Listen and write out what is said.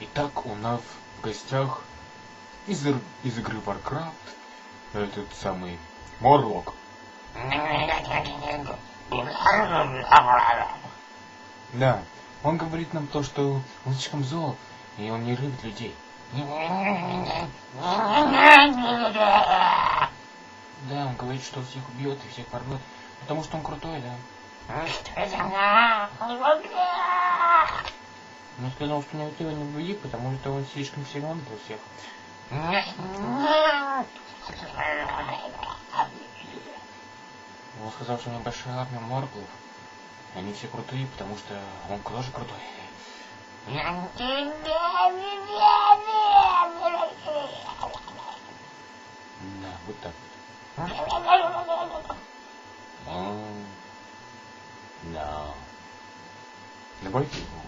Итак, у нас в гостях из игры Warcraft этот самый Морлок. Да, он говорит нам то, что он слишком зол, и он не любит людей. Да, он говорит, что всех убьет и всех порвет, потому что он крутой, да. Он сказал, что его не убедит, потому что он слишком силен для всех. Он сказал, что у него большая армия морглов. Они все крутые, потому что он тоже крутой. Да, вот так вот. Да. Добавь его.